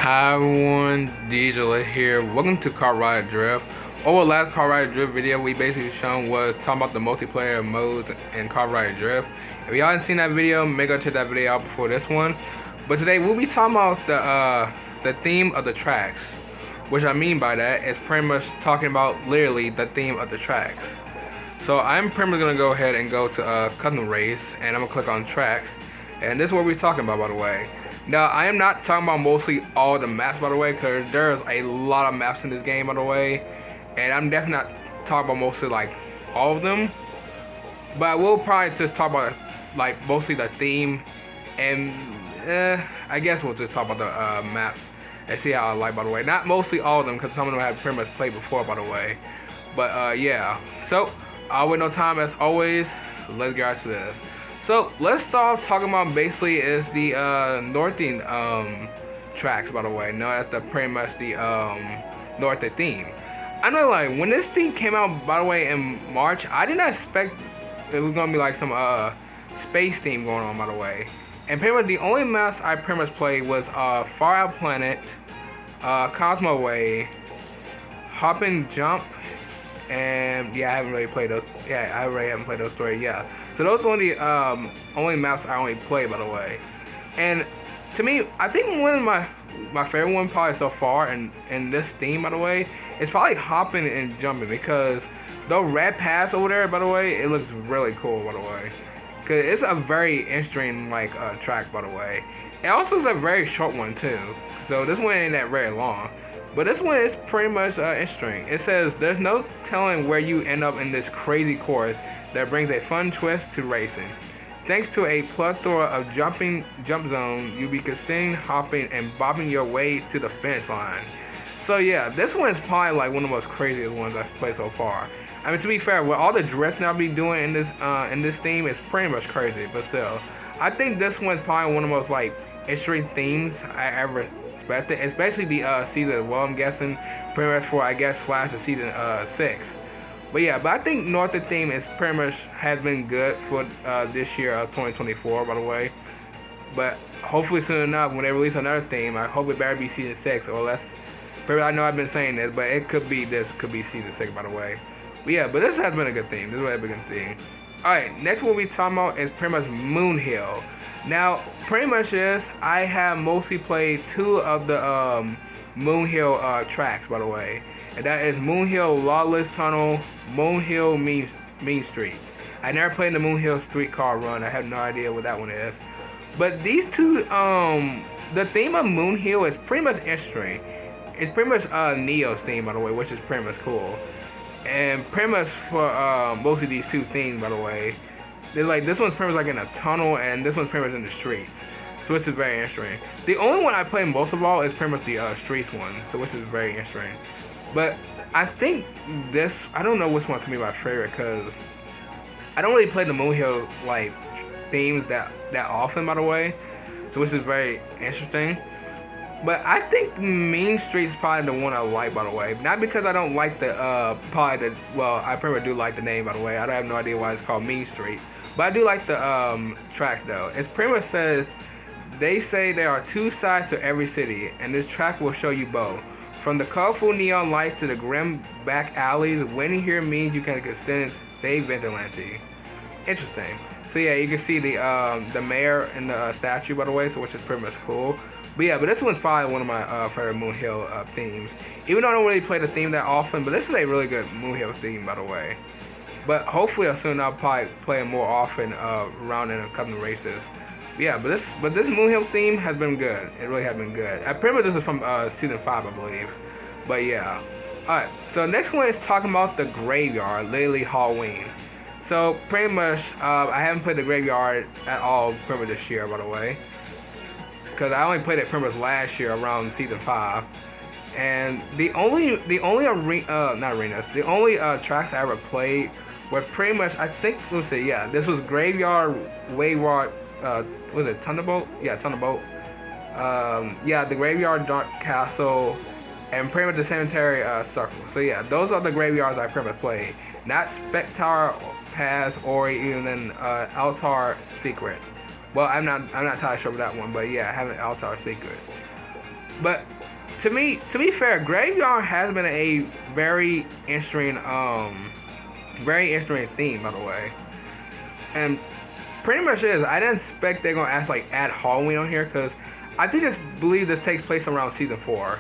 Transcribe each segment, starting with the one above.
Hi everyone, Diesel here. Welcome to Kart Rider Drift. Over the last Kart Rider Drift video, we basically shown was talking about the multiplayer modes in Kart Rider Drift. If y'all haven't seen that video, make sure to check that video out before this one. But today we'll be talking about the theme of the tracks. Which I mean by that is pretty much talking about literally the theme of the tracks. So I'm pretty much gonna go ahead and go to custom race, and I'm gonna click on tracks, and this is what we're talking about, by the way. Now, I am not talking about mostly all the maps, by the way, because there's a lot of maps in this game, by the way. And I'm definitely not talking about mostly, like, all of them. But I will probably just talk about, like, mostly the theme. And, I guess we'll just talk about the maps and see how I like, by the way. Not mostly all of them, because some of them I have pretty much played before, by the way. But, yeah. So, with no time, as always, let's get right to this. So let's start talking about basically is the Northern tracks, by the way. No, that's pretty much the Northern theme. I know, like, when this theme came out, by the way, in March, I did not expect it was gonna be like some space theme going on, by the way. And pretty much the only maps I pretty much played was Far Out Planet, Cosmo Way, Hop and Jump, and yeah, I haven't really played those. Yeah, I really haven't played those stories. Yeah, so those are the only maps I only played, by the way. And to me, I think one of my favorite one probably so far in this theme, by the way, is probably hopping and jumping, because the red pass over there, by the way, it looks really cool, by the way. Cause it's a very interesting track, by the way. It also is a very short one too. So this one ain't that very long. But this one is pretty much interesting. It says, there's no telling where you end up in this crazy course that brings a fun twist to racing. Thanks to a plethora of jump zones, you'll be casting, hopping, and bobbing your way to the finish line. So yeah, this one is probably like one of the most craziest ones I've played so far. I mean, to be fair, with all the drifting I'll be doing in this theme, it's pretty much crazy. But still, I think this one's probably one of the most like interesting themes I ever expected, especially the season as well. I'm guessing pretty much for, I guess, slash the season 6. But yeah, but I think Northern theme is pretty much has been good for this year of 2024, by the way. But hopefully soon enough, when they release another theme, I hope it better be season 6 or less. I know I've been saying this, but it could be season 6, by the way. But yeah, but this has been a good theme. This has been a good theme. Alright, next what we'll be talking about is pretty much Moon Hill. Now, pretty much this, I have mostly played 2 of the Moon Hill tracks, by the way. And that is Moon Hill Lawless Tunnel, Moon Hill Mean Streets. I never played the Moon Hill Streetcar Run. I have no idea what that one is. But these 2, the theme of Moon Hill is pretty much interesting. It's pretty much Neo's theme, by the way, which is pretty much cool. And pretty much for most of these 2 themes, by the way, they're like, this one's pretty much like in a tunnel, and this one's pretty much in the streets. So which is very interesting. The only one I play most of all is pretty much the streets one, so which is very interesting. But I think this, I don't know which one can be my favorite, because I don't really play the Moon Hill like themes that often, by the way. So which is very interesting. But I think Mean Streets is probably the one I like, by the way. Not because I don't like the, well, I pretty much do like the name, by the way. I have no idea why it's called Mean Street. But I do like the track, though. It pretty much says, they say there are 2 sides to every city, and this track will show you both. From the colorful neon lights to the grim back alleys, winning here means you can extend stay vigilante. Interesting. So yeah, you can see the mayor and the statue, by the way, so which is pretty much cool. But yeah, but this one's probably one of my favorite Moon Hill themes. Even though I don't really play the theme that often, but this is a really good Moon Hill theme, by the way. But hopefully soon I'll probably play it more often around in a couple of races. But yeah, but this Moon Hill theme has been good. It really has been good. I pretty much this is from season 5, I believe. But yeah. Alright, so next one is talking about the Graveyard, Lily Halloween. So pretty much, I haven't played the Graveyard at all pretty much this year, by the way. Because I only played it pretty much last year around season 5. And the only tracks I ever played were pretty much, I think, let's see, yeah, this was Graveyard, Wayward, was it Thunderbolt? Yeah, Thunderbolt. Yeah, the Graveyard, Dark Castle, and pretty much the Cemetery Circle. So yeah, those are the graveyards I pretty much played. Not Spectre Pass or even Altar Secrets. Well, I'm not entirely sure about that one, but yeah, I have an Altar Secrets. But to be fair, Graveyard has been a very interesting theme, by the way. And pretty much is. I didn't expect they're gonna add Halloween on here, because I believe this takes place around season 4,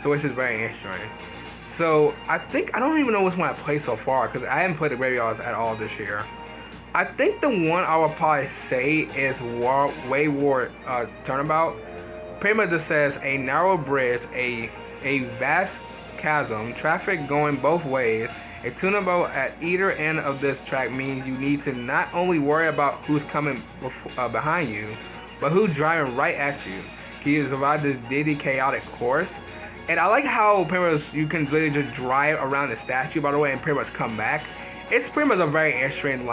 so which is very interesting. So I don't even know which one I played so far, because I haven't played the Graveyards at all this year. I think the one I would probably say is Wayward Turnabout. Pretty much just says a narrow bridge, a vast chasm, traffic going both ways. A turnabout at either end of this track means you need to not only worry about who's coming behind you, but who's driving right at you. He survived this dizzy, chaotic course. And I like how pretty much you can literally just drive around the statue, by the way, and pretty much come back. It's pretty much a very interesting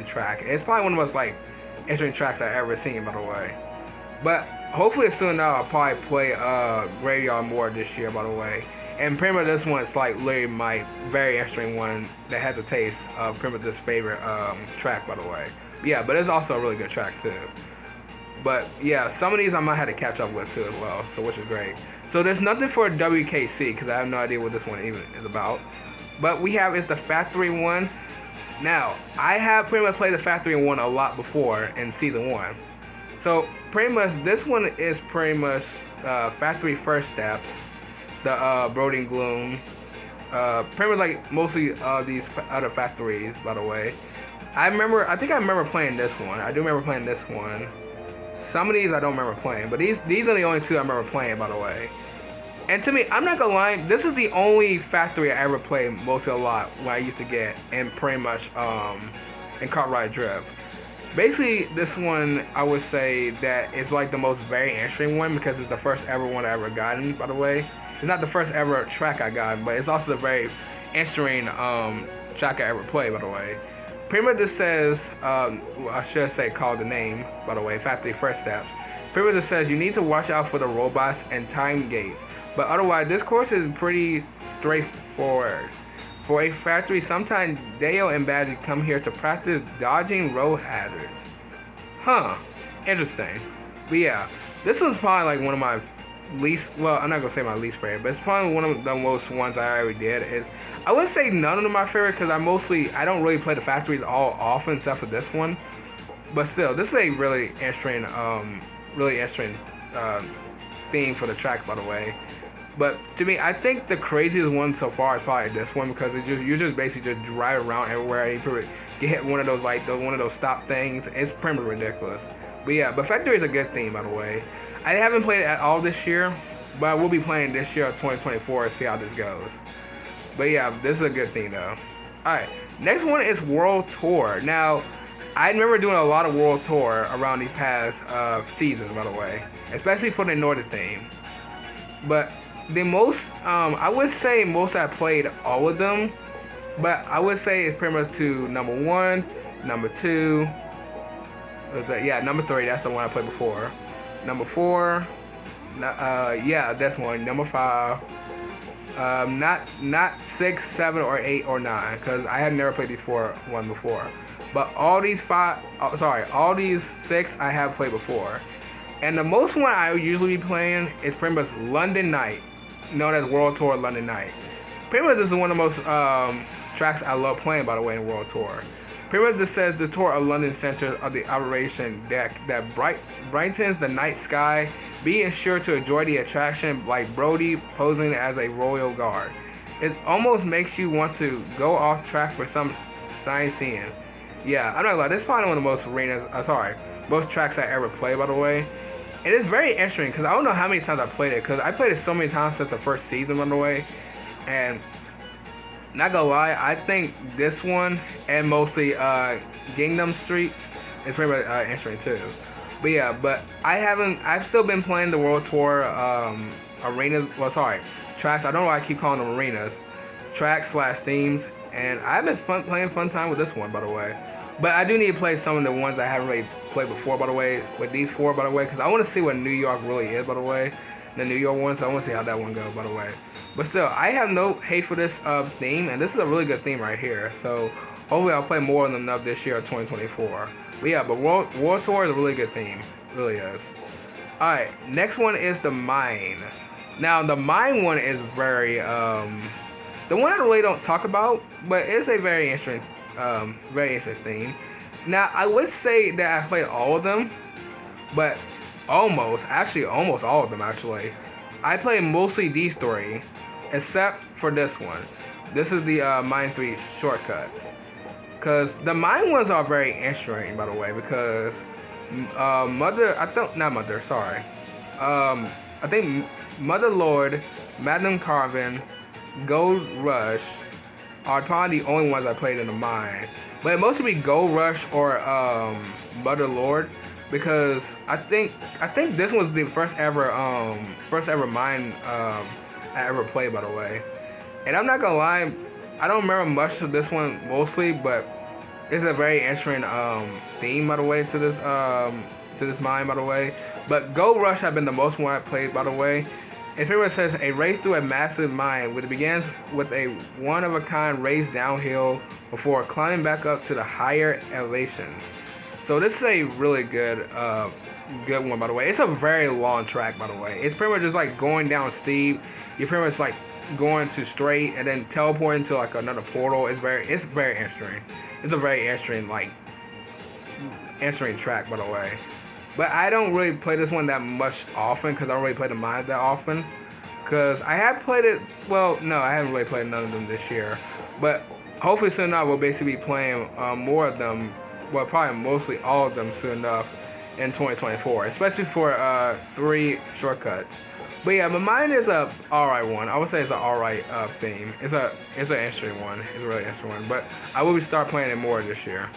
track. It's probably one of the most interesting tracks I've ever seen, by the way. But hopefully soon now I'll probably play Graveyard more this year, by the way. And pretty much this one is literally my very interesting one that has a taste of pretty much this favorite track, by the way. Yeah, but it's also a really good track too. But yeah, some of these I might have to catch up with too as well, so which is great. So there's nothing for WKC, because I have no idea what this one even is about. But we have is the Factory one. Now, I have pretty much played the Factory one a lot before in season 1. So pretty much this one is pretty much Factory First Steps, the Brody and Gloom, pretty much mostly these other factories, by the way. I think I remember playing this one. I do remember playing this one. Some of these I don't remember playing, but these are the only 2 I remember playing, by the way. And to me, I'm not gonna lie, this is the only factory I ever played mostly a lot when I used to get in pretty much in Kart Rider Drift. Basically, this one I would say that is the most very interesting one, because it's the first ever one I ever gotten, by the way. It's not the first ever track I got, but it's also the very interesting track I ever played, by the way. Pretty much this says, I should say called the name, by the way, Factory First Steps. Pretty much it says you need to watch out for the robots and time gates. But otherwise, this course is pretty straightforward. For a factory, sometimes Dale and Badger come here to practice dodging road hazards. Huh, interesting. But yeah, this was probably one of my least, well, I'm not gonna say my least favorite, but it's probably one of the most ones I ever did. I wouldn't say none of them are my favorite, because I don't really play the factories all often except for this one. But still, this is a really interesting theme for the track, by the way. But to me, I think the craziest one so far is probably this one, because you just basically just drive around everywhere and you get hit one of those stop things. It's pretty ridiculous. But yeah, but Factory is a good theme, by the way. I haven't played it at all this year, but I will be playing this year of 2024 to see how this goes. But yeah, this is a good theme though. Alright, next one is World Tour. Now, I remember doing a lot of World Tour around these past seasons, by the way, especially for the Nordic theme. But the most, I would say most I played all of them, but I would say it's pretty much to number 1, number 2, number 3, that's the one I played before. Number 4, yeah, that's one. Number 5, not 6, 7, or 8 or 9, because I had never played these one before. But all these 6 I have played before. And the most one I usually be playing is pretty much London Night, known as World Tour London Night. Pretty much this is one of the most tracks I love playing, by the way, in World Tour. Pretty much this says the tour of London center of the operation deck that brightens the night sky. Be sure to enjoy the attraction like Brody posing as a royal guard. It almost makes you want to go off track for some sightseeing. Yeah, I'm not gonna lie, this is probably one of the most tracks I ever played, by the way. It is very interesting, because I don't know how many times I played it, because I played it so many times since the first season, by the way. And not gonna lie, I think this one and mostly Gangnam Street is pretty much interesting too. But yeah, I've still been playing the World Tour arenas, tracks. I don't know why I keep calling them arenas. Tracks/themes, and I've been playing fun time with this one, by the way. But I do need to play some of the ones I haven't really played before, by the way, with these 4, by the way, because I want to see what New York really is, by the way. The New York one, so I want to see how that one goes, by the way. But still, I have no hate for this theme, and this is a really good theme right here. So hopefully I'll play more of them up this year of 2024. But yeah, but World Tour is a really good theme. It really is. Alright, next one is the mine. Now the mine one is very the one I really don't talk about, but it's a very interesting theme. Now I would say that I played all of them, but almost all of them actually. I played mostly these three, except for this one. This is the Mine 3 shortcuts. Because the Mine ones are very interesting, by the way, because I think Mother Lord, Madam Carvin, Gold Rush are probably the only ones I played in the Mine. But it mostly be Gold Rush or Mother Lord, because I think this was the first ever Mine I ever played, by the way. And I'm not gonna lie, I don't remember much of this one mostly, but it's a very interesting theme, by the way, to this mine, by the way. But Gold Rush have been the most one I played, by the way. It pretty much says a race through a massive mine, which begins with a one-of-a-kind race downhill before climbing back up to the higher elevations. So this is a really good one, by the way. It's a very long track, by the way. It's pretty much just like going down steep. You're pretty much like going to straight and then teleporting to like another portal. It's very interesting. It's a very interesting track, by the way. But I don't really play this one that much often because I don't really play the mines that often. Because I have played it, well, no, I haven't really played none of them this year. But hopefully soon enough we'll basically be playing more of them, well, probably mostly all of them soon enough in 2024, especially for 3 shortcuts. But yeah, but mine is a alright one. I would say it's an alright theme. It's an interesting one. It's a really interesting one. But I will start playing it more this year.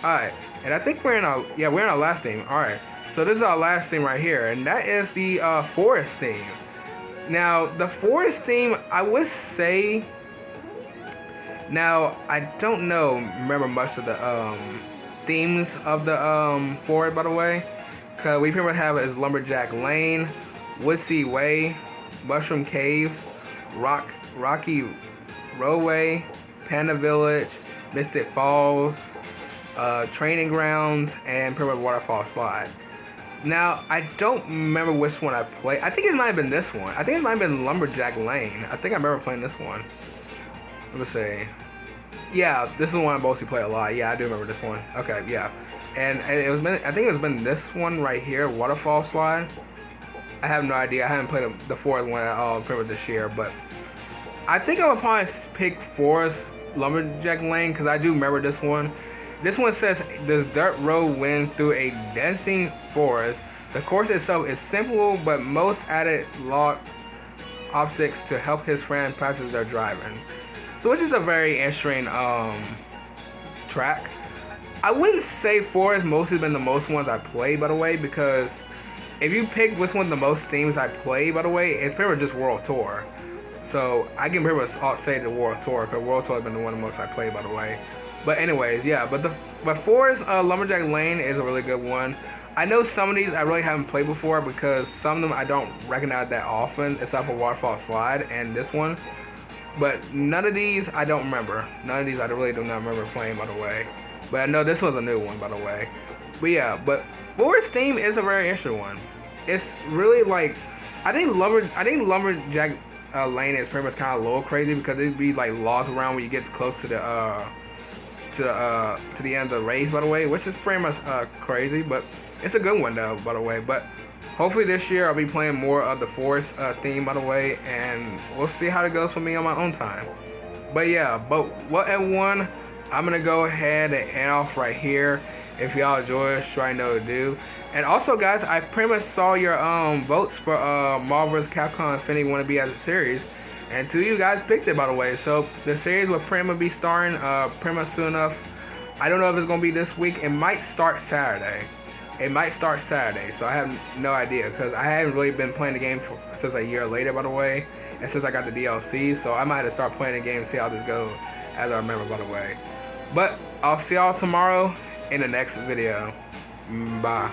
Alright, and I think we're in our last theme. Alright, so this is our last theme right here, and that is the forest theme. Now, the forest theme, I would say, now I don't remember much of the themes of the forest, by the way, because we pretty much have it as Lumberjack Lane, Woodsy Way, Mushroom Cave, Rocky Roadway, Panda Village, Mystic Falls, Training Grounds, and pretty much Waterfall Slide. Now, I don't remember which one I played. I think it might have been this one. I think it might have been Lumberjack Lane. I think I remember playing this one. Let me see. Yeah, this is the one I mostly play a lot. Yeah, I do remember this one. Okay, yeah. And I think it's been this one right here, Waterfall Slide. I have no idea. I haven't played the fourth one at all pretty much this year, but I think I would probably pick Forest Lumberjack Lane because I do remember this one. This one says this dirt road went through a dancing forest. The course itself is simple, but most added log obstacles to help his friend practice their driving. So which is a very interesting track. I wouldn't say Forest mostly been the most ones I played, by the way, because if you pick which one of the most themes I played, by the way, it's pretty much just World Tour. So I can pretty much say the World Tour, because World Tour has been the one of the most I played, by the way. But anyways, yeah, but Forest Lumberjack Lane is a really good one. I know some of these I really haven't played before because some of them I don't recognize that often, except for Waterfall Slide and this one. But none of these I don't remember. None of these I really do not remember playing, by the way. But I know this one's a new one, by the way. But yeah, but Forest theme is a very interesting one. It's really like, I think Lumberjack Lane is pretty much kind of a little crazy because it'd be like lost around when you get close to the end of the race, by the way, which is pretty much crazy, but it's a good one though, by the way. But hopefully this year I'll be playing more of the Forest theme, by the way, and we'll see how it goes for me on my own time. But yeah, but what at one, I'm gonna go ahead and end off right here. If y'all enjoy it, sure I know to do. And also, guys, I pretty much saw your votes for Marvel vs. Capcom Infinity Wannabe as a series, and 2 of you guys picked it, by the way. So the series will pretty much be starting pretty much soon enough. I don't know if it's gonna be this week. It might start Saturday. So I have no idea because I haven't really been playing the game since a year later, by the way, and since I got the DLC. So I might have to start playing the game and see how this goes, as I remember, by the way. But I'll see y'all tomorrow in the next video. Bye.